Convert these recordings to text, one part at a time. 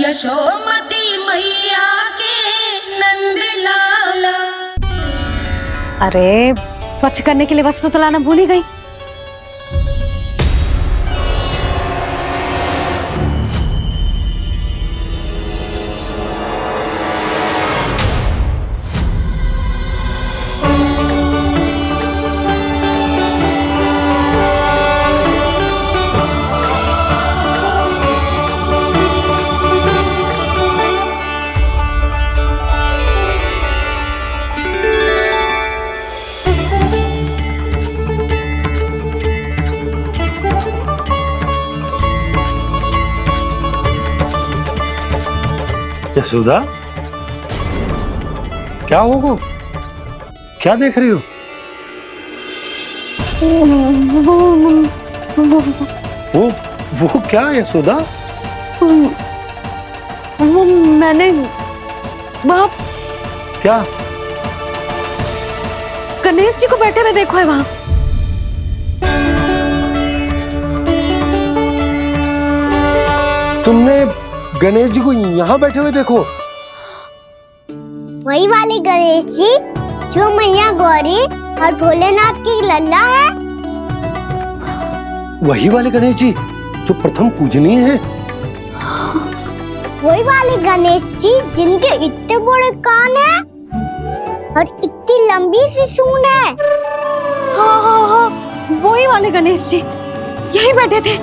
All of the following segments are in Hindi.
यशोमती मैया के नंद लाला। अरे स्वच्छ करने के लिए वस्त्र तो लाना भूल ही गई। यशोदा, क्या होगा? क्या देख रही हो? वो क्या है यशोदा? वो मैंने बाप क्या? गणेश जी को बैठे हुए देखो है वहां। तुमने गणेश जी को यहाँ बैठे हुए देखो? वही वाले गणेश जी जो मैया गौरी और भोलेनाथ की लल्ला है। वही वाले गणेश जी जो प्रथम पूजनीय है। वही वाले गणेश जी जिनके इतने बड़े कान हैं और इतनी लंबी सी सूंड है। हाँ हाँ हाँ, वही वाले गणेश जी यही बैठे थे।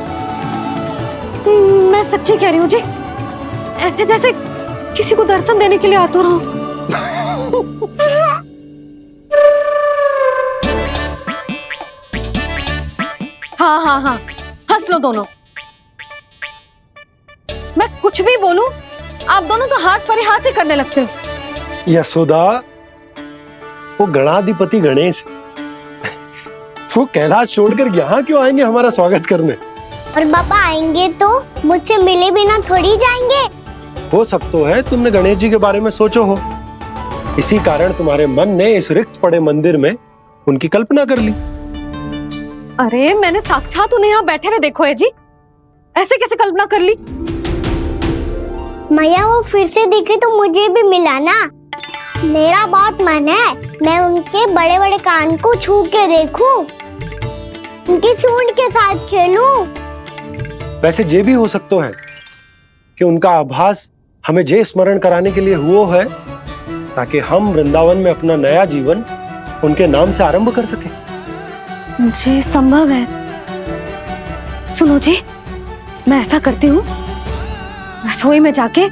मैं सच्ची कह रही हूँ जी, ऐसे जैसे किसी को दर्शन देने के लिए आतुर हूँ। हाँ हाँ हाँ, हंस लो दोनों। मैं कुछ भी बोलूं, आप दोनों तो हास परिहास ही करने लगते हो। यशोदा, वो गणाधिपति गणेश वो कैलाश छोड़कर यहाँ क्यों आएंगे हमारा स्वागत करने? और बाबा आएंगे तो मुझसे मिले बिना थोड़ी जाएंगे। हो सकता है तुमने गणेश जी के बारे में सोचो हो, इसी कारण तुम्हारे मन ने इस रिक्त पड़े मंदिर में उनकी कल्पना कर ली। अरे मैंने साक्षात उन्हें यहाँ बैठे हुए देखो है जी, ऐसे कैसे कल्पना कर ली? मैया वो फिर से दिखे तो मुझे भी मिला ना। मेरा बहुत मन है मैं उनके बड़े बड़े कान को छू के देखूं, उनकी सूंड के साथ खेलूं। वैसे ये भी हो सकता है कि उनका आभास हमें जे स्मरण कराने के लिए हुआ है ताकि हम वृंदावन में अपना नया जीवन उनके नाम से आरंभ कर सके। जी संभव है। सुनो जी, मैं ऐसा करती हूँ, रसोई में जाके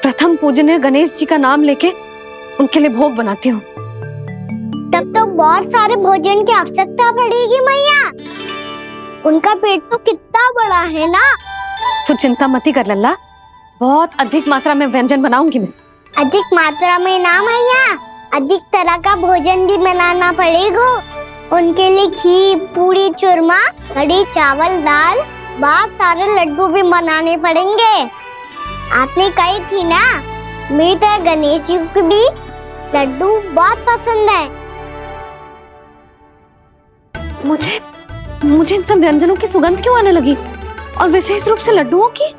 प्रथम पूजनीय गणेश जी का नाम लेके उनके लिए भोग बनाती हूँ। तब तो बहुत सारे भोजन की आवश्यकता पड़ेगी मैया। उनका पेट तो कितना बड़ा है ना। तू चिंता मत ही कर लल्ला, बहुत अधिक मात्रा में व्यंजन बनाऊंगी मैं। अधिक मात्रा में ना मैया, अधिक तरह का भोजन भी बनाना पड़ेगा। उनके लिए खीर, पूरी, चूरमा, कढ़ी, चावल, दाल, बहुत सारे लड्डू भी बनाने पड़ेंगे। आपने कही थी ना, मेरी तरह गणेश जी को भी लड्डू बहुत पसंद है। मुझे इन सब व्यंजनों की सुगंध क्यों आने लगी, और विशेष रूप से लड्डुओं की?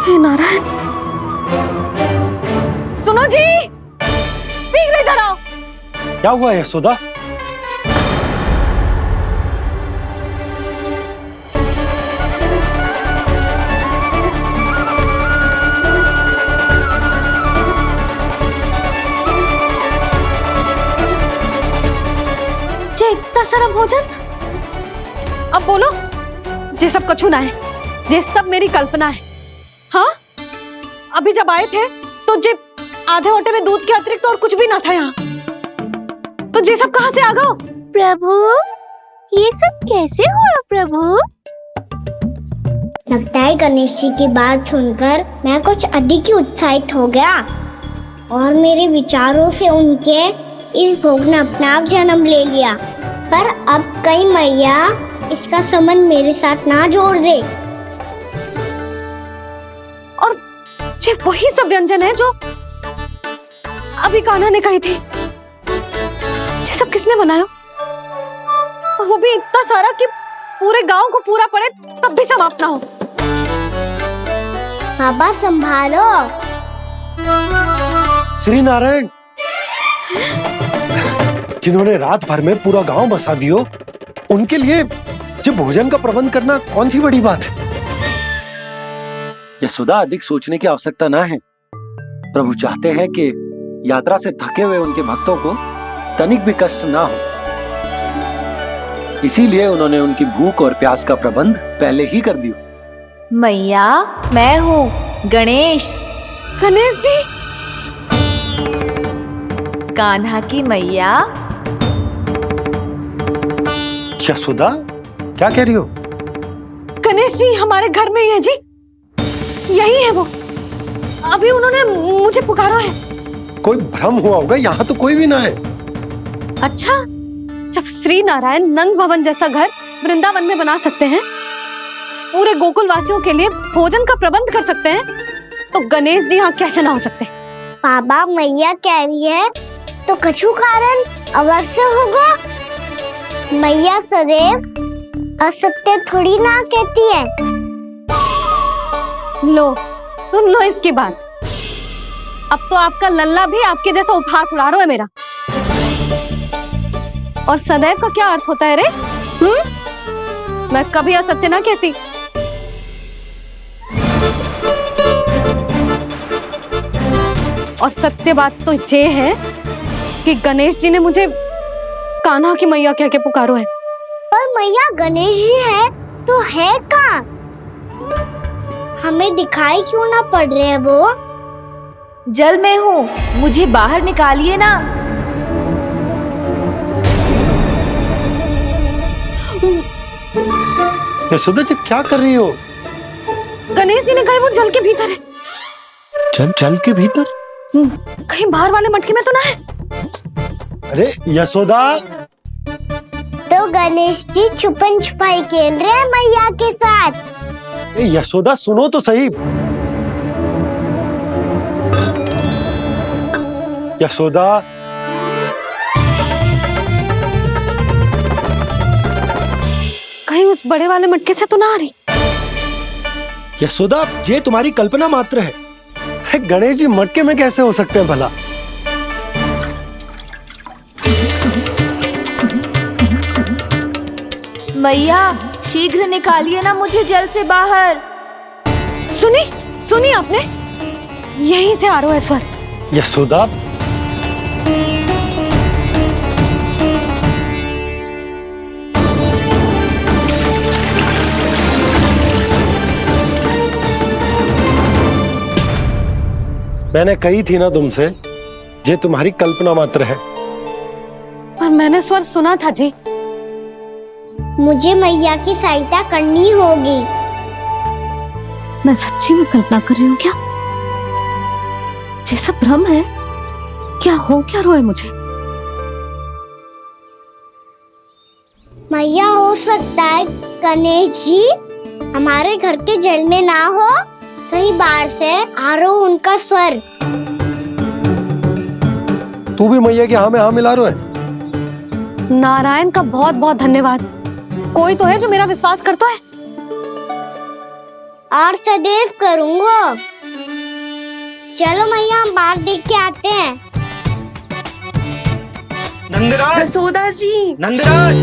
हे नारायण, सुनो जी, शीघ्र इधर आओ। क्या हुआ यशोदा? जे इतना सारा भोजन, अब बोलो, जे सब कछु ना है, जे सब मेरी कल्पना है। हाँ, अभी जब आए थे तो जे आधे ओटे में दूध के अतिरिक्त और कुछ भी ना था यहाँ, तो जे सब कहाँ से आ गए? प्रभु, ये सब कैसे हुआ प्रभु? लगता है गणेश जी की बात सुनकर मैं कुछ अधिक ही उत्साहित हो गया और मेरे विचारों से उनके इस भोग ने अपना आप जन्म ले लिया। पर अब कहीं मैया इसका संबंध मेरे साथ ना जोड़ दे। और ये वही सब व्यंजन है जो अभी कान्हा ने कही थी। ये सब किसने बनाया? और वो भी इतना सारा कि पूरे गांव को पूरा पड़े तब भी समाप्त ना हो। बाबा संभालो। श्री नारायण, जिन्होंने रात भर में पूरा गांव बसा दियो, उनके लिए जो भोजन का प्रबंध करना कौन सी बड़ी बात है। यशोदा, अधिक सोचने की आवश्यकता ना है। प्रभु चाहते हैं कि यात्रा से थके हुए उनके भक्तों को तनिक भी कष्ट ना हो, इसीलिए उन्होंने उनकी भूख और प्यास का प्रबंध पहले ही कर दिया। मैया, मैं हूँ गणेश। गणेश जी, कान्हा की मैया। यशोदा, क्या कह रही हो? गणेश जी हमारे घर में ही है जी, यही है वो। अभी उन्होंने मुझे पुकारा है। कोई भ्रम हुआ होगा, यहाँ तो कोई भी ना है। अच्छा, जब श्री नारायण नंद भवन जैसा घर वृंदावन में बना सकते हैं, पूरे गोकुल वासियों के लिए भोजन का प्रबंध कर सकते हैं, तो गणेश जी यहाँ कैसे ना हो सकते? बाबा, मैया कह रही है तो कछु कारण अवश्य होगा। मैया सदैव असत्य थोड़ी ना कहती है। लो, सुन लो इसकी बात। अब तो आपका लल्ला भी आपके जैसा उपहास उड़ा रहा है मेरा। और सदैव का क्या अर्थ होता है रे? मैं कभी असत्य ना कहती। और सत्य बात तो ये है कि गणेश जी ने मुझे कान्हा की मैया कह के पुकारो है। पर मैया, गणेश जी है तो है कहाँ? हमें दिखाई क्यों ना पड़ रहे हैं वो? जल में हूँ, मुझे बाहर निकालिए ना। यशोदा जी, क्या कर रही हो? गणेश जी ने कहा वो जल के भीतर है। जल के भीतर? कहीं बाहर वाले मटके में तो ना है? अरे यशोदा! तो गणेश जी छुपन छुपाई खेल रहे हैं मैया के साथ। यशोदा, सुनो तो सही। यशोदा, कहीं उस बड़े वाले मटके से तो ना आ रही? यशोदा, ये तुम्हारी कल्पना मात्र है। गणेश जी मटके में कैसे हो सकते हैं भला? मैया, शीघ्र निकालिए ना मुझे जल से बाहर। सुनी आपने? यहीं से आ रहा है स्वर। यशोदा, मैंने कही थी ना तुमसे, ये तुम्हारी कल्पना मात्र है। पर मैंने स्वर सुना था जी। मुझे मैया की सहायता करनी होगी। मैं सच्ची में कल्पना कर रही हूँ क्या? ये सब भ्रम है क्या? हो क्या रहा है मुझे? मैया, हो सकता है गणेश जी हमारे घर के जल में ना हो, कहीं बाहर से आ रहा हो उनका स्वर। तू भी मैया के हाँ में हाँ मिला रहा है। नारायण का बहुत बहुत धन्यवाद। कोई तो है जो मेरा विश्वास करता है। और सदैव करूंगा। चलो मैया, हम बाहर देख के आते हैं। नंदराज, जसोदा जी, नंदराज!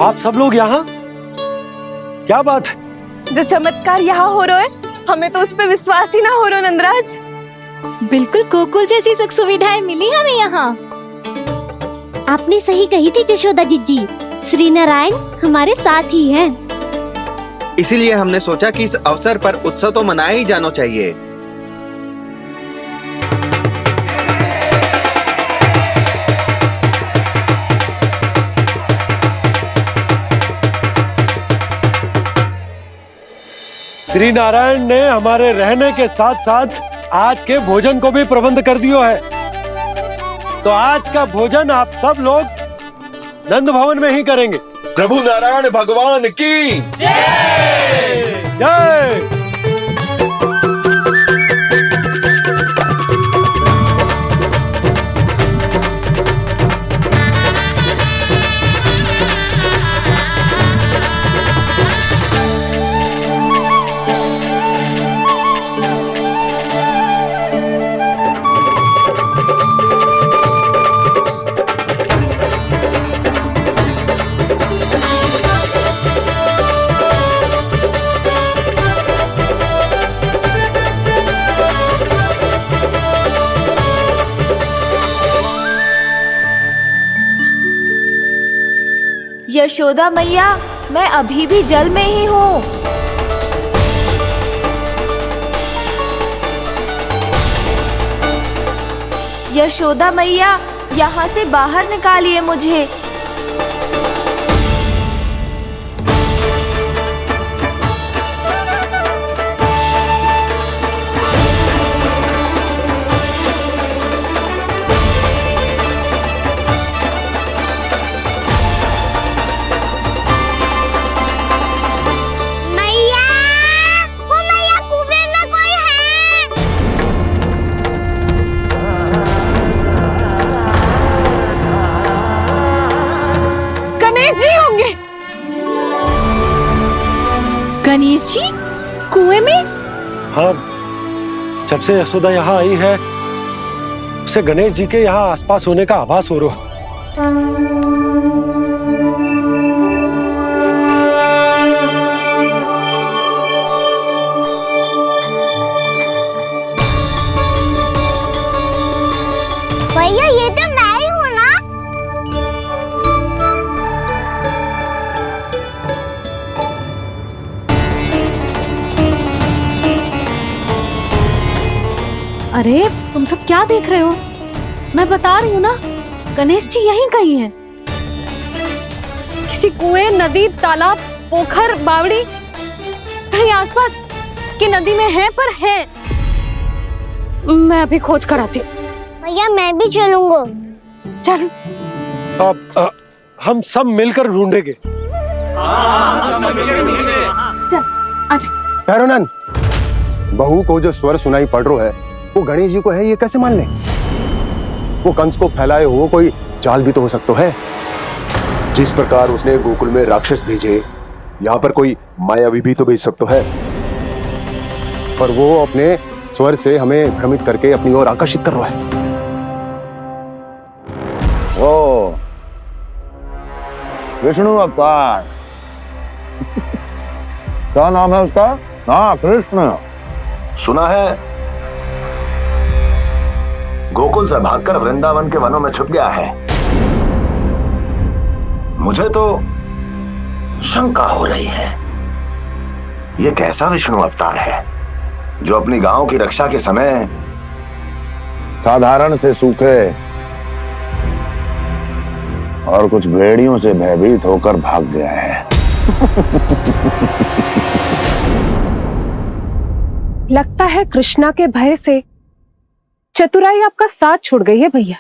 आप सब लोग यहाँ? क्या बात है? जो चमत्कार यहाँ हो रहा है, हमें तो उस पे विश्वास ही ना हो रहा नंदराज। बिल्कुल गोकुल जैसी सुख सुविधाएं मिली हमें यहाँ। आपने सही कही थी यशोदा जीजी, श्री नारायण हमारे साथ ही हैं। इसीलिए हमने सोचा कि इस अवसर पर उत्सव तो मनाया ही जाना चाहिए। श्री नारायण ने हमारे रहने के साथ साथ आज के भोजन को भी प्रबंध कर दियो है। तो आज का भोजन आप सब लोग नंद भवन में ही करेंगे। प्रभु नारायण भगवान की जय। यशोदा मैया, मैं अभी भी जल में ही हूँ। यशोदा मैया, यहाँ से बाहर निकालिए मुझे। मैया, वो मैया कुएं में कोई है। गणेश जी होंगे। गणेश जी कुएं में? हाँ, जब से यशोदा यहाँ आई है उसे गणेश जी के यहाँ आसपास होने का आभास हो रहा। भैया ये तो मैं ही हूँ ना। अरे तुम सब क्या देख रहे हो? मैं बता रही हूँ ना, गणेश जी यहीं कहीं हैं। किसी कुएं, नदी, तालाब, पोखर, बावड़ी, कहीं आसपास की नदी में है, पर है। मैं अभी खोज कर आती हूँ। भैया मैं भी चलूंगा। चल। अब हम सब मिलकर ढूंढेंगे। चल आजा। भैरवनंद, बहू को जो स्वर सुनाई पड़ रहा है वो गणेश जी को है, ये कैसे मान ले? वो कंस को फैलाए हुए कोई चाल भी तो हो सकता है। जिस प्रकार उसने गोकुल में राक्षस भेजे, यहाँ पर कोई मायावी भी तो भेज सकता है। पर वो अपने स्वर से हमें भ्रमित करके अपनी ओर आकर्षित कर रहा है। ओ विष्णु अवतार। क्या नाम है उसका? हाँ, कृष्ण। सुना है गोकुल से भागकर वृंदावन के वनों में छुप गया है। मुझे तो शंका हो रही है, ये कैसा विष्णु अवतार है जो अपनी गांव की रक्षा के समय साधारण से सूखे और कुछ भेड़ियों से भयभीत होकर भाग गया है। लगता है कृष्णा के भय से चतुराई आपका साथ छोड़ गई है भैया।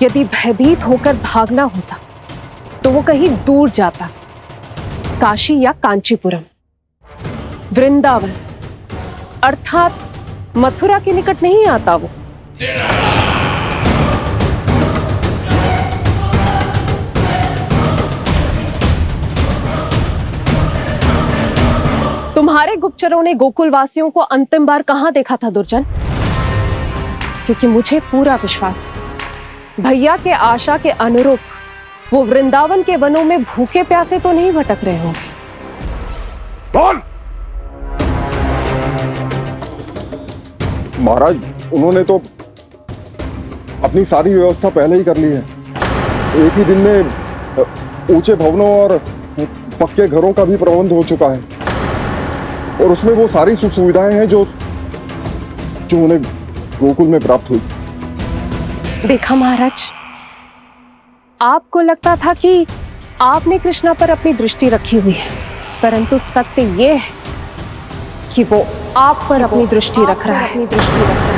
यदि भयभीत होकर भागना होता तो वो कहीं दूर जाता, काशी या कांचीपुरम, वृंदावन अर्थात मथुरा के निकट नहीं आता वो। तुम्हारे गुप्तचरों ने गोकुल वासियों को अंतिम बार कहां देखा था दुर्जन? क्योंकि मुझे पूरा विश्वास है भैया के आशा के अनुरूप वो वृंदावन के वनों में भूखे प्यासे तो नहीं भटक रहे होंगे। कौन? महाराज, उन्होंने तो अपनी सारी व्यवस्था पहले ही कर ली है। एक ही दिन में ऊंचे भवनों और पक्के घरों का भी प्रबंध हो चुका है और उसमें वो सारी सुख सुविधाएं हैं जो उन्हें गोकुल में प्राप्त हुई। देखा महाराज, आपको लगता था कि आपने कृष्णा पर अपनी दृष्टि रखी हुई है, परंतु सत्य ये है कि वो आप पर अपनी दृष्टि रख रहा है।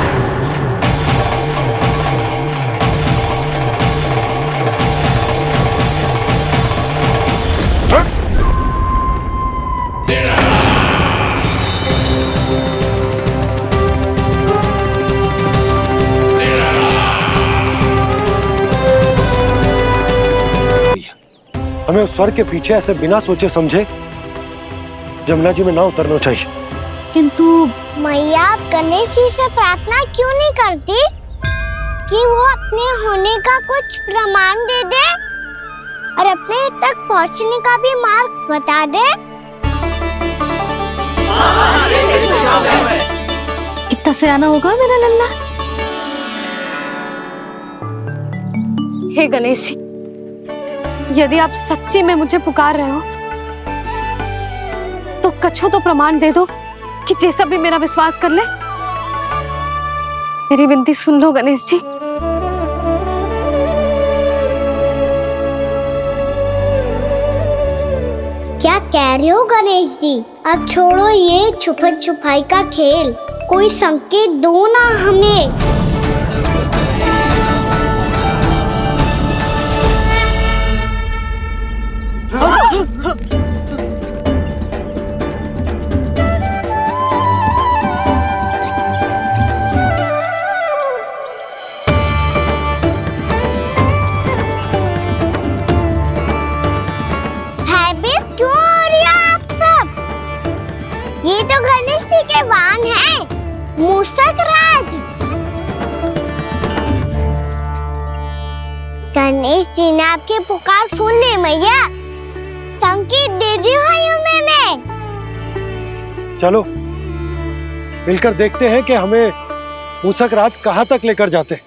हमें उस स्वर के पीछे ऐसे बिना सोचे समझे जमुना जी में ना उतरना चाहिए। किंतु मैया, आप गणेश जी से प्रार्थना क्यों नहीं करती कि वो अपने होने का कुछ प्रमाण दे दे और अपने तक पहुंचने का भी मार्ग बता दे? कितना सयाना होगा मेरा लल्ला। हे गणेश जी, यदि आप सच्ची में मुझे पुकार रहे हो तो कछु तो प्रमाण दे दो कि जैसा भी मेरा विश्वास कर ले। मेरी विनती सुन लो गणेश जी। क्या कह रहे हो गणेश जी? अब छोड़ो ये छुपन छुपाई का खेल, कोई संकेत दो ना हमें। भयभीत क्यों हो रही हो आप सब? ये तो गणेश जी के वाहन हैं, मूषक राज। गणेश जी ने आपकी पुकार सुन ली मैया, संकेत दे दी भाइयों मैंने। चलो मिलकर देखते हैं कि हमें मूषक राज कहाँ तक लेकर जाते हैं।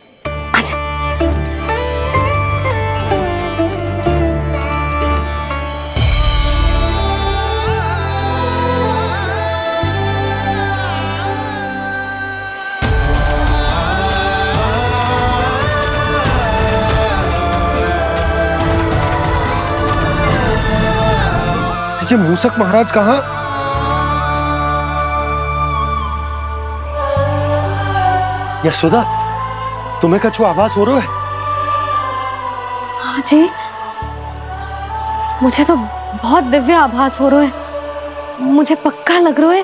ये मूषक महाराज कहाँ? यशोदा, तुम्हें कछु आभास हो रहा है? हाँ जी, मुझे तो बहुत दिव्य आभास हो रहा है। मुझे पक्का लग रहा है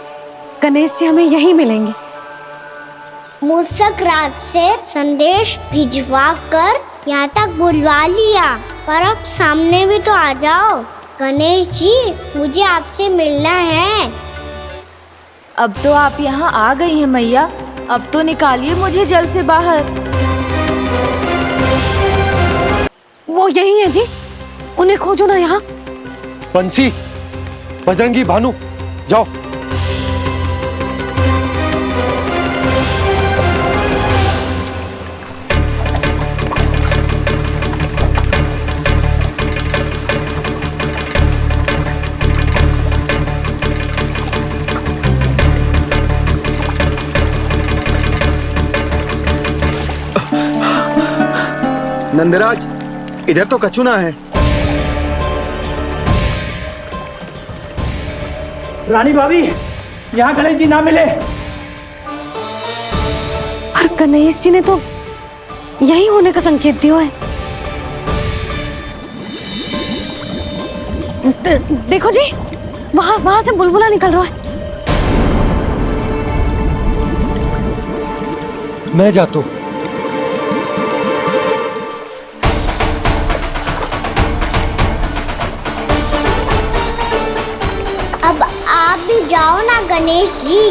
गणेश जी हमें यहीं मिलेंगे। मूषक राज से संदेश भिजवा कर यहाँ तक बुलवा लिया, पर अब सामने भी तो आ जाओ। गणेश जी, मुझे आपसे मिलना है। अब तो आप यहाँ आ गई हैं मैया, अब तो निकालिए मुझे जल से बाहर। वो यही है जी, उन्हें खोजो ना यहाँ। पंछी, बजरंगी, भानु, जाओ। नंदराज, इधर तो कछुना है। रानी भाभी, यहाँ गणेश जी ना मिले। पर गणेश जी ने तो यही होने का संकेत दिया है। देखो जी, वहां से बुलबुला निकल रहा है। मैं जाता हूँ। अब आप भी जाओ ना गणेश जी।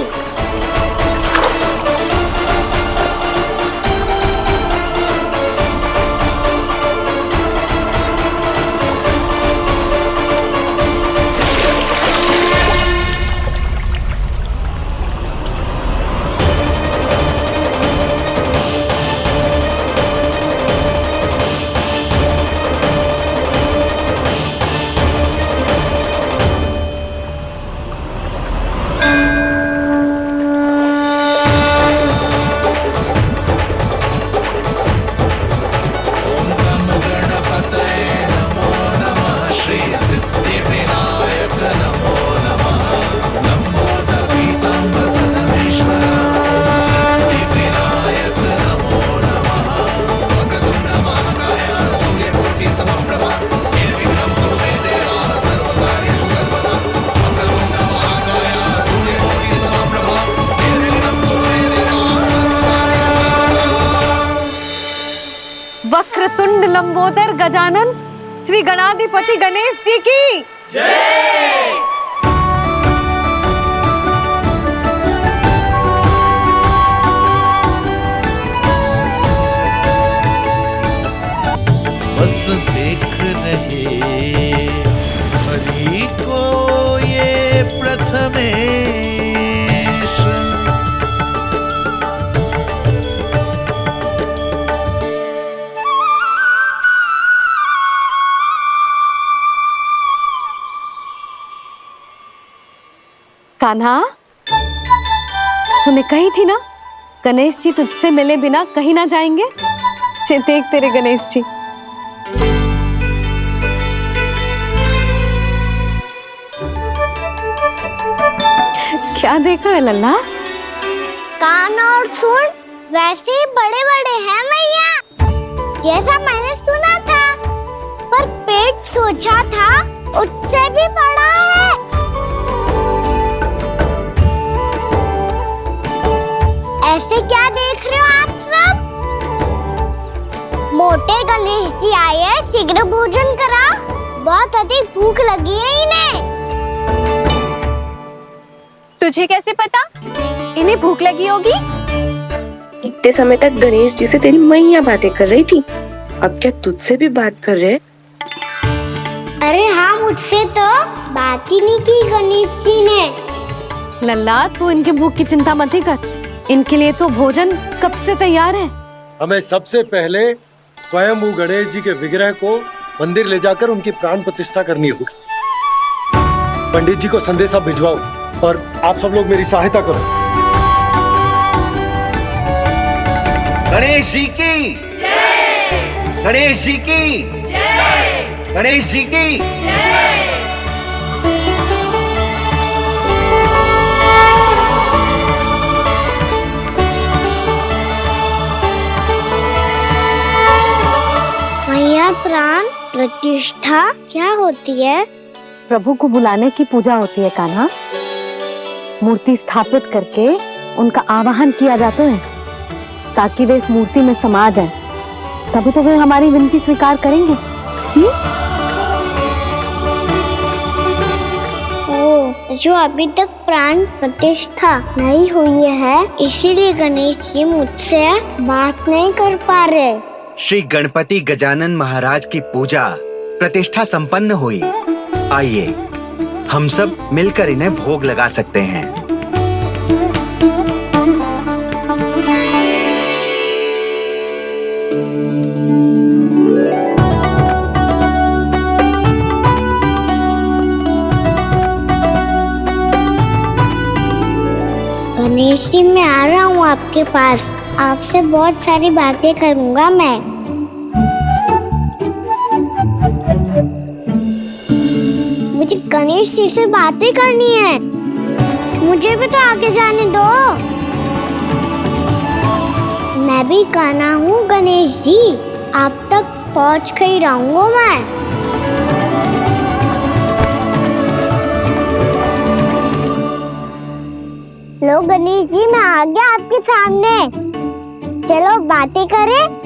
वक्रतुंड लंबोदर गजानन श्री गणाधिपति गणेश जी की जय। बस देख रहे हरि को ये प्रथमेश। कान्हा, तूने कही थी ना गणेश जी तुझसे मिले बिना कहीं ना जाएंगे। देख तेरे गणेश जी। क्या देख रहा है लल्ला? कान और सुन वैसे ही बड़े बड़े हैं मैया, जैसा मैंने सुना था, पर पेट सोचा था उससे भी बड़ा है। ऐसे क्या देख रहे हो आप सब? मोटे गणेश जी आए हैं, शीघ्र भोजन करा, बहुत अधिक भूख लगी है इन्हें। तुझे कैसे पता इन्हें भूख लगी होगी? इतने समय तक गणेश जी से तेरी मैया बातें कर रही थी, अब क्या तुझसे भी बात कर रहे? अरे हाँ, मुझसे तो बात ही नहीं की गणेश जी ने। लल्ला, तू इनके भूख की चिंता मत ही कर, इनके लिए तो भोजन कब से तैयार है। हमें सबसे पहले स्वयं गणेश जी के विग्रह को मंदिर ले जाकर उनकी प्राण प्रतिष्ठा करनी होगी। पंडित जी को संदेशा भिजवाओ और आप सब लोग मेरी सहायता करो। गणेश जी की जय। गणेश जी की जय। गणेश जी की जय। मैया, प्राण प्रतिष्ठा क्या होती है? प्रभु को बुलाने की पूजा होती है कान्हा। मूर्ति स्थापित करके उनका आवाहन किया जाता है ताकि वे इस मूर्ति में समा जाएं। तभी तो वे हमारी विनती स्वीकार करेंगे। ओ, जो अभी तक प्राण प्रतिष्ठा नहीं हुई है, इसीलिए गणेश जी मुझसे बात नहीं कर पा रहे। श्री गणपति गजानन महाराज की पूजा प्रतिष्ठा संपन्न हुई। आइए हम सब मिलकर इन्हें भोग लगा सकते हैं। गणेश जी, मैं आ रहा हूँ आपके पास, आपसे बहुत सारी बातें करूँगा मैं। मुझे गणेश जी से बातें करनी है, मुझे भी तो आगे जाने दो। मैं भी कान्हा हूँ गणेश जी, आप तक पहुँच कर ही रहूँगा मैं। लो गणेश जी, मैं आ गया आपके सामने, चलो बातें करें।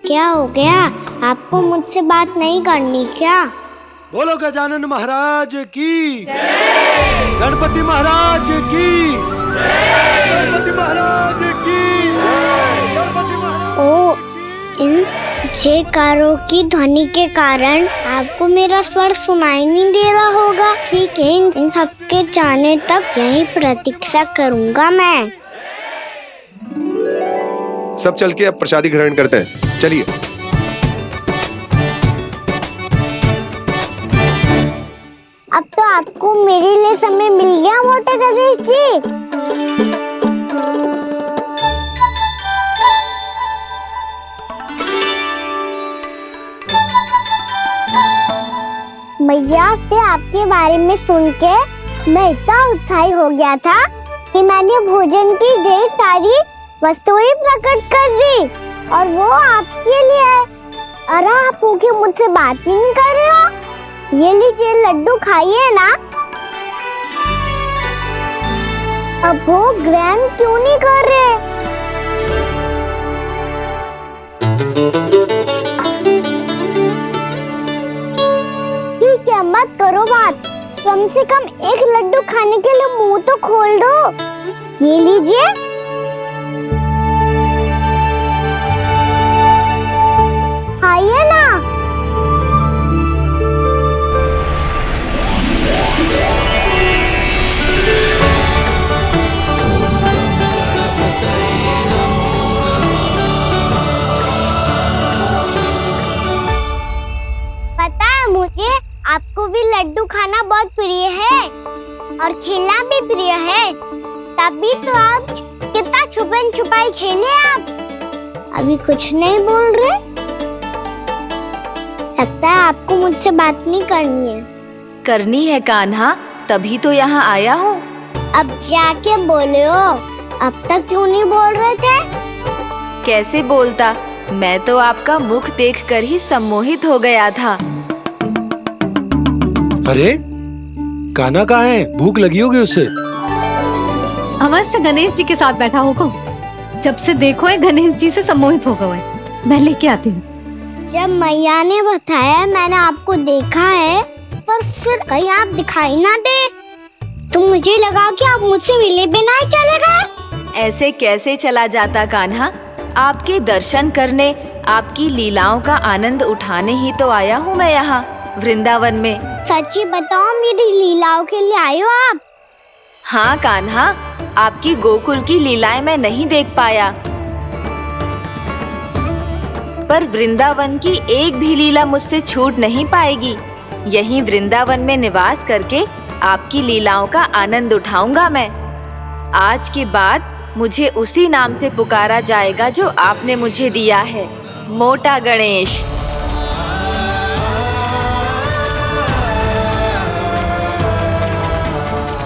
क्या हो गया, आपको मुझसे बात नहीं करनी क्या? बोलो गजानन महाराज की जय। गणपति महाराज की जय। गणपति महाराज की जय। गणपति महाराज। ओ, इन जयकारों की ध्वनि के कारण आपको मेरा स्वर सुनाई नहीं दे रहा होगा। ठीक है, इन सबके जाने तक यही प्रतीक्षा करूंगा मैं। सब चल के अब प्रसादी ग्रहण करते हैं, चलिए। अब तो आपको मेरे लिए समय मिल गया मोटे गणेश जी। मैया से आपके बारे में सुन के मैं इतना उत्साही हो गया था कि मैंने भोजन की ढेर सारी वस्तुएं प्रकट कर दी, और वो आपके लिए। अरे आप भूखे मुझसे बात ही नहीं कर रहे हो। ये लीजिए लड्डू, खाइए ना। अब वो ग्रैंड क्यों नहीं कर रहे? ठीक है, मत करो बात। कम से कम एक लड्डू खाने के लिए मुंह तो खोल दो। ये लीजिए। खाइए ना। पता है मुझे, आपको भी लड्डू खाना बहुत प्रिय है और खेलना भी प्रिय है। तभी तो आप कितना छुपन छुपाई खेले आप। अभी कुछ नहीं बोल रहे। लगता है आपको मुझसे बात नहीं करनी है। करनी है कान्हा, तभी तो यहाँ आया हूँ। अब जाके बोलो। अब तक क्यों नहीं बोल रहे थे? कैसे बोलता, मैं तो आपका मुख देखकर ही सम्मोहित हो गया था। अरे कान्हा कहाँ है? भूख लगी होगी उसे। अवश्य गणेश जी के साथ बैठा होगा। जब से देखो है गणेश जी से सम्मोहित हो गए। मैं लेके आती हूँ। जब मैया ने बताया मैंने आपको देखा है, पर फिर कहीं आप दिखाई ना दे, तो मुझे लगा कि आप मुझसे मिले बिना ही चले गए। ऐसे कैसे चला जाता कान्हा? आपके दर्शन करने, आपकी लीलाओं का आनंद उठाने ही तो आया हूँ मैं यहाँ वृंदावन में। सच्ची बताओ, मेरी लीलाओं के लिए आए हो आप? हाँ कान्हा, आपकी गोकुल की लीलाएं मैं नहीं देख पाया, पर वृंदावन की एक भी लीला मुझसे छूट नहीं पाएगी। यहीं वृंदावन में निवास करके आपकी लीलाओं का आनंद उठाऊंगा मैं। आज के बाद मुझे उसी नाम से पुकारा जाएगा जो आपने मुझे दिया है, मोटा गणेश।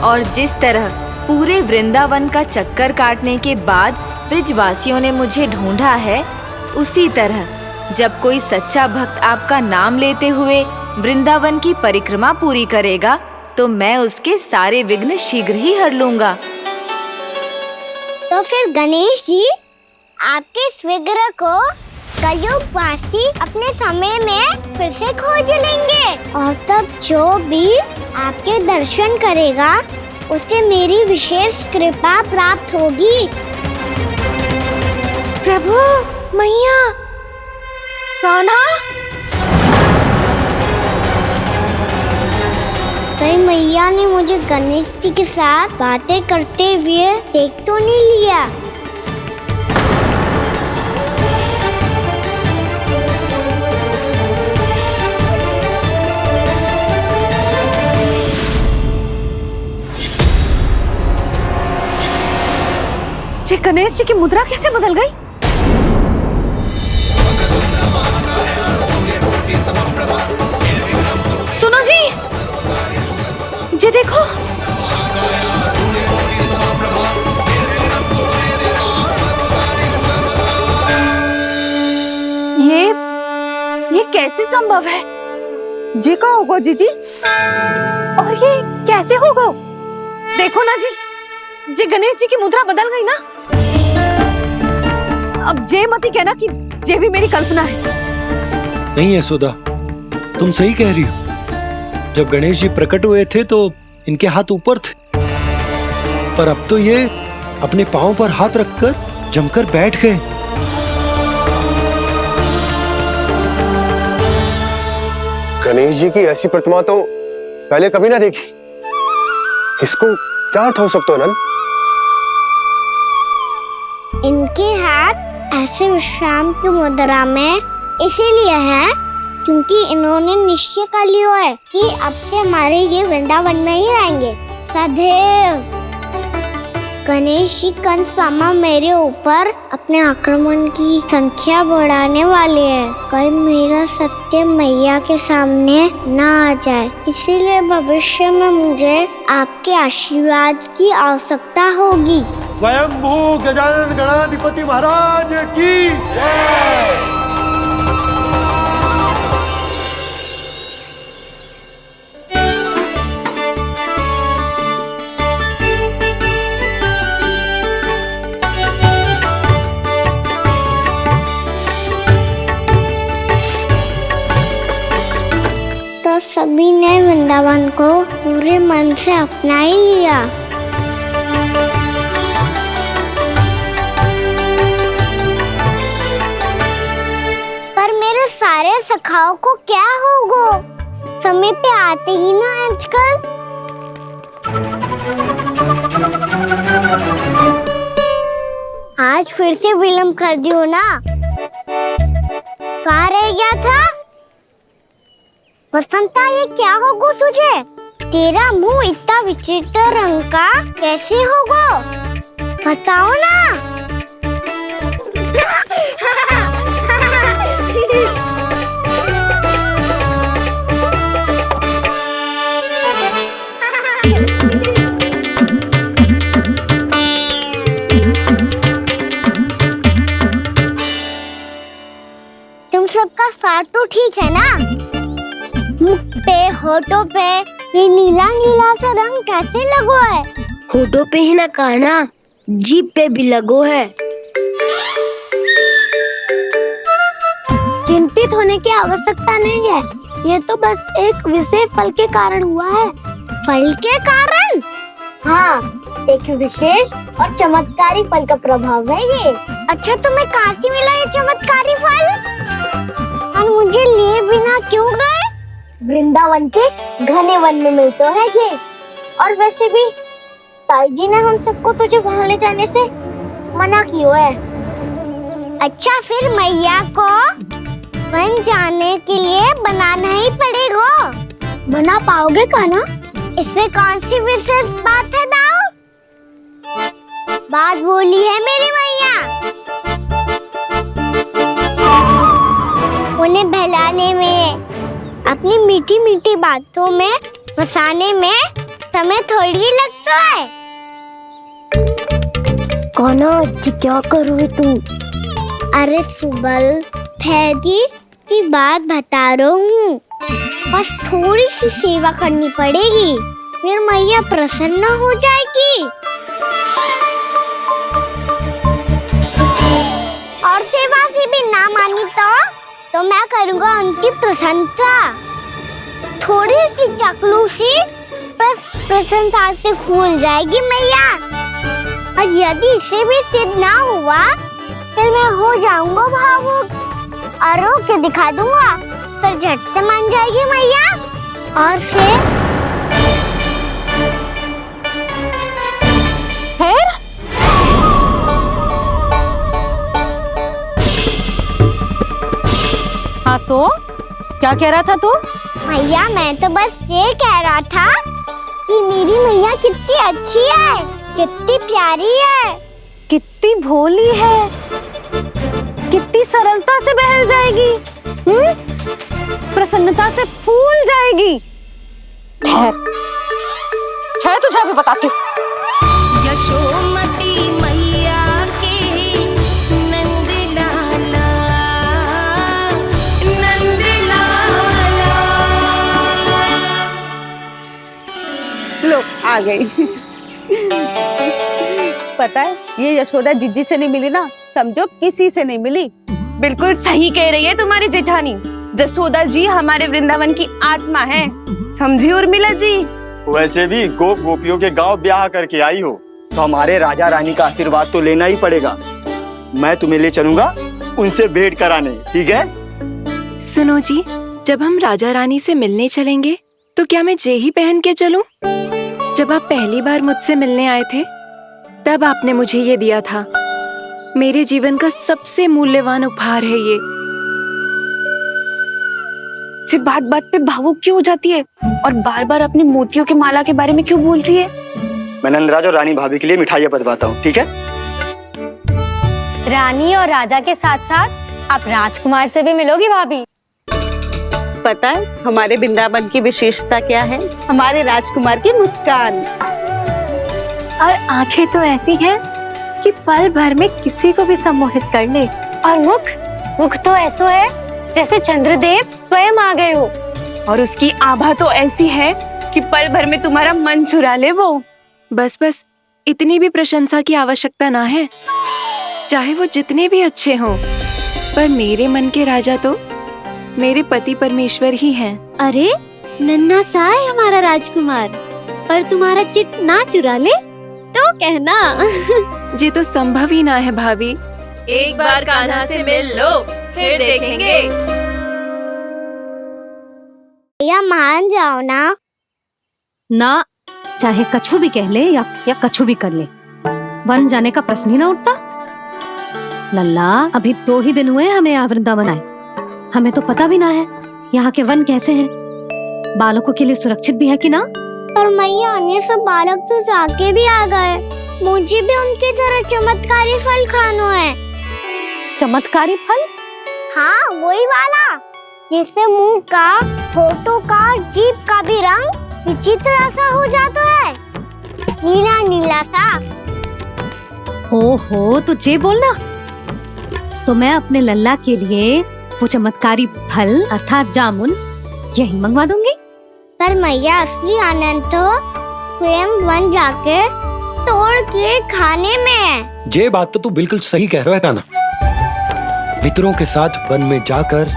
और जिस तरह पूरे वृंदावन का चक्कर काटने के बाद ब्रिजवासियों ने मुझे ढूंढा है, उसी तरह जब कोई सच्चा भक्त आपका नाम लेते हुए वृंदावन की परिक्रमा पूरी करेगा, तो मैं उसके सारे विघ्न शीघ्र ही हर लूंगा। तो फिर गणेश जी, आपके इस विग्रह को कलयुगवासी अपने समय में फिर से खोज लेंगे, और तब जो भी आपके दर्शन करेगा उसे मेरी विशेष कृपा प्राप्त होगी। प्रभु, मैया, कान्हा। कहीं मैया ने मुझे गणेश जी के साथ बातें करते हुए देख तो नहीं लिया? ये गणेश जी की मुद्रा कैसे बदल गई? सुनो जी, ये देखो। ये कैसे संभव है? ये क्या होगा जीजी? और ये कैसे होगा? देखो ना जी, ये गणेश जी की मुद्रा बदल गई ना। अब जे मती कहना कि ये भी मेरी कल्पना है। नहीं यशोदा, तुम सही कह रही हो। जब गणेश जी प्रकट हुए थे तो इनके हाथ ऊपर थे, पर अब तो ये अपने पांव पर हाथ रखकर जमकर बैठ गए। गणेश जी की ऐसी प्रतिमा तो पहले कभी ना देखी। इसको क्या अर्थ हो सकता है नंद? इनके हाथ ऐसे विश्राम की मुद्रा में इसीलिए है क्योंकि इन्होंने निश्चय कर लिया है कि अब से हमारे ये वृंदावन में ही रहेंगे सदैव। गणेश जी कंस मामा मेरे ऊपर अपने आक्रमण की संख्या बढ़ाने वाले हैं। कल मेरा सत्य मैया के सामने ना आ जाए, इसीलिए भविष्य में मुझे आपके आशीर्वाद की आवश्यकता होगी। स्वयंभू गजानन गणाधिपति महाराज की जय। वृंदावन को पूरे मन से अपना ही लिया। पर मेरे सारे सखाओं को क्या होगा? समय पे आते ही ना आजकल। आज फिर से विलम्ब कर दियो ना। कहाँ रह गया था? वसंता, ये क्या होगा तुझे? तेरा मुंह इतना विचित्र रंग का कैसे होगा? बताओ ना। तुम सबका साथ तो ठीक है ना? मुख पे, होठों पे ये नीला नीला सा रंग कैसे लगो है? होठों पे ही ना कहना, जीभ पे भी लगो है। चिंतित होने की आवश्यकता नहीं है। ये तो बस एक विशेष फल के कारण हुआ है। फल के कारण? हाँ, एक विशेष और चमत्कारी फल का प्रभाव है ये। अच्छा, तुम्हें कहाँ से मिला ये चमत्कारी फल? और मुझे लिए बिना क्यों गए? वृंदावन के घने वन में मिलता है ये। और वैसे भी ताई जी ने हम सबको तुझे वहाँ ले जाने से मना किया है। अच्छा, फिर मैया को वन जाने के लिए बनाना ही पड़ेगा। बना पाओगे का ना? इसमें कौन सी विशेष बात है दाऊ? बात बोली है मेरी मैया। उन्हें बहलाने में, अपनी मीठी मीठी बातों में फंसाने में समय थोड़ी लगता है। कौना क्या करोगे तुम? अरे सुबल, फैजी की बात बता रहा हूँ। बस थोड़ी सी सेवा करनी पड़ेगी, फिर मैया प्रसन्न हो जाएगी। और सेवा से भी ना मानी तो मैं करूँगा उनकी प्रशंसा। थोड़ी सी चकलूसी बस प्रशंसा से फूल जाएगी मैया। और यदि इसे भी सिद्ध ना हुआ, फिर मैं हो जाऊंगा भावुक और रो के दिखा दूंगा। फिर झट से मान जाएगी मैया। और फिर हाँ, तो क्या कह रहा था तू? मैया, मैं तो बस ये कह रहा था कि मेरी मैया कितनी अच्छी है, कितनी प्यारी है, कितनी भोली है, कितनी सरलता से बहल जाएगी, प्रसन्नता से फूल जाएगी। ठहर ठहर, तुझे अभी बताती हूँ। यशोमती मैया के नंद लाला, नंद लाला। लो, आ गई। पता है, ये यशोदा जिज्जी से नहीं मिली ना, समझो किसी से नहीं मिली। बिल्कुल सही कह रही है तुम्हारी जेठानी। जसोदा जी हमारे वृंदावन की आत्मा है, समझी उर्मिला जी। वैसे भी गोप गोपियों के गांव ब्याह करके आई हो, तो हमारे राजा रानी का आशीर्वाद तो लेना ही पड़ेगा। मैं तुम्हें ले चलूंगा उनसे भेंट कराने, ठीक है? सुनो जी, जब हम राजा रानी से मिलने चलेंगे तो क्या मैं जे ही पहन के चलूं? जब आप पहली बार मुझसे मिलने आए थे, तब आपने मुझे ये दिया था। मेरे जीवन का सबसे मूल्यवान उपहार है ये। जी बात बात पे भावुक क्यों हो जाती है और बार बार अपनी मोतियों के माला के बारे में क्यों बोल रही है? मैं नंदराज और रानी भाभी के लिए मिठाइयाँ बंटवाता हूँ, ठीक है? रानी और राजा के साथ साथ आप राजकुमार से भी मिलोगी भाभी। पता है हमारे वृंदावन की विशेषता क्या है? हमारे राजकुमार की मुस्कान। और आंखें तो ऐसी हैं कि पल भर में किसी को भी सम्मोहित कर ले। और मुख तो ऐसा है जैसे चंद्रदेव स्वयं आ गए हो। और उसकी आभा तो ऐसी है कि पल भर में तुम्हारा मन चुरा ले वो। बस बस, इतनी भी प्रशंसा की आवश्यकता ना है। चाहे वो जितने भी अच्छे हों, पर मेरे मन के राजा तो मेरे पति परमेश्वर ही हैं। अरे, नन्हा सा है हमारा राजकुमार, पर तुम्हारा चित ना चुरा ले तो कहना। ये तो संभव ही ना है भाभी। एक बार कान्हा से मिल लो, फिर देखेंगे। भैया मान जाओ ना। ना, चाहे कछु भी कह ले या कछु भी कर ले, वन जाने का प्रश्न ही ना उठता। लल्ला, अभी 2 ही दिन हुए हमें यहाँ वृंदावन आए, हमें तो पता भी ना है यहाँ के वन कैसे हैं, बालकों के लिए सुरक्षित भी है कि ना। पर मैया अन्य सब बालक तो जाके भी आ गए, मुझे भी उनकी तरह चमत्कारी फल खाना है। चमत्कारी फल? हाँ, वही वाला जिससे मुंह का, होठों का, जीभ का भी रंग विचित्र सा हो जाता है, नीला नीला सा। हो तो जे बोलना, तो मैं अपने लल्ला के लिए वो चमत्कारी फल अर्थात जामुन यही मंगवा दूंगी। पर मैया असली आनंद तो स्वयं वन जाके तोड़ के खाने में है। ये बात तो तू बिल्कुल सही कह रहा है कान्हा। मित्रों के साथ वन में जाकर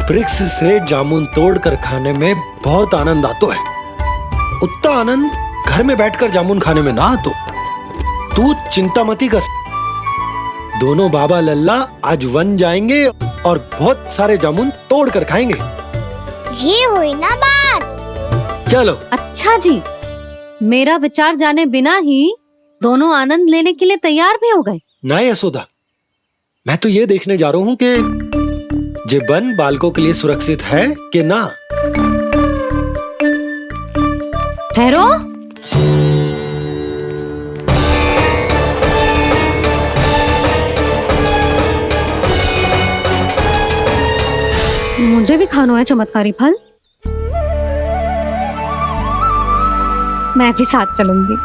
वृक्ष से जामुन तोड़कर खाने में बहुत आनंद आता है। उतना आनंद घर में बैठकर जामुन खाने में ना आतो। तू चिंता मती कर, दोनों बाबा लल्ला आज वन जाएंगे और बहुत सारे जामुन तोड़कर खाएंगे। ये हुई ना बात। चलो। अच्छा जी, मेरा विचार जाने बिना ही दोनों आनंद लेने के लिए तैयार भी हो गए। ना यशोदा, मैं तो ये देखने जा रहा हूँ कि ये वन बालकों के लिए सुरक्षित है कि ना। ठहरो, मुझे भी खाना है चमत्कारी फल, मैं भी साथ चलूंगी।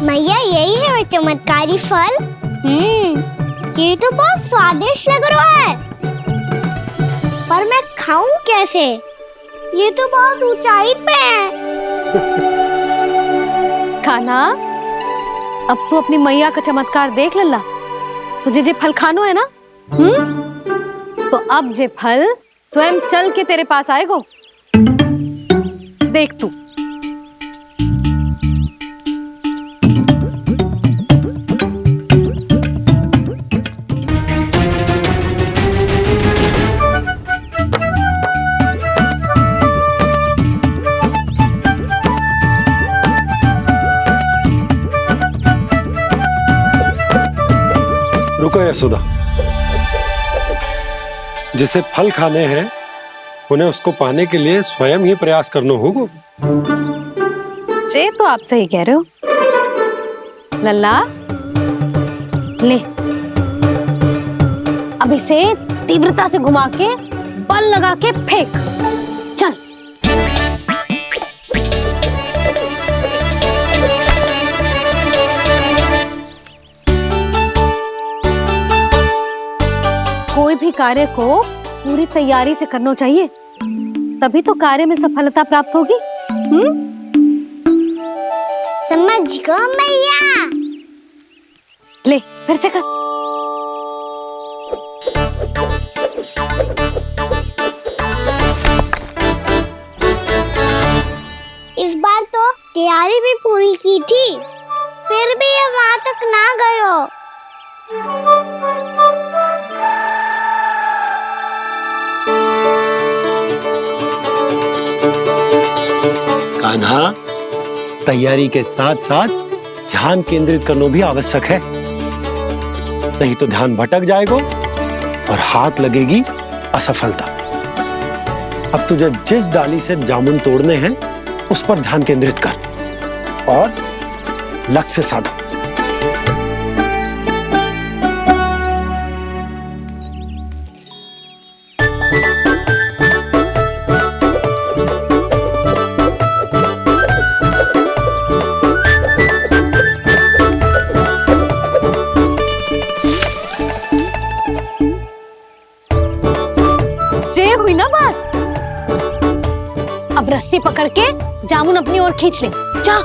मैया यही है वो चमत्कारी फल। ये तो बहुत स्वादिष्ट लग रहा है, पर मैं खाऊं कैसे? ये तो बहुत ऊंचाई पे है। खाना, अब तू अपनी मैया का चमत्कार देख लल्ला। तुझे जे फल खानो है ना, तो अब जे फल स्वयं चल के तेरे पास आएगो। देख तू। रुको यशोदा, जिसे फल खाने हैं उन्हें उसको पाने के लिए स्वयं ही प्रयास करना होगा। जे तो आप सही कह रहे हो लल्ला। ले, अब इसे तीव्रता से घुमा के बल लगा के फेंक। चल। कोई भी कार्य को पूरी तैयारी से करना चाहिए, तभी तो कार्य में सफलता प्राप्त होगी। समझ गो मैया। ले, फिर से कर। इस बार तो तैयारी भी पूरी की थी, फिर भी ये वहां तक ना गए हो। कान्हा, तैयारी के साथ साथ ध्यान केंद्रित करना भी आवश्यक है, नहीं तो ध्यान भटक जाएगा और हाथ लगेगी असफलता। अब तुझे जिस डाली से जामुन तोड़ने हैं उस पर ध्यान केंद्रित कर और लक्ष्य साधो। जे हुई ना बात। अब रस्सी पकड़ के जामुन अपनी ओर खींच ले, जा।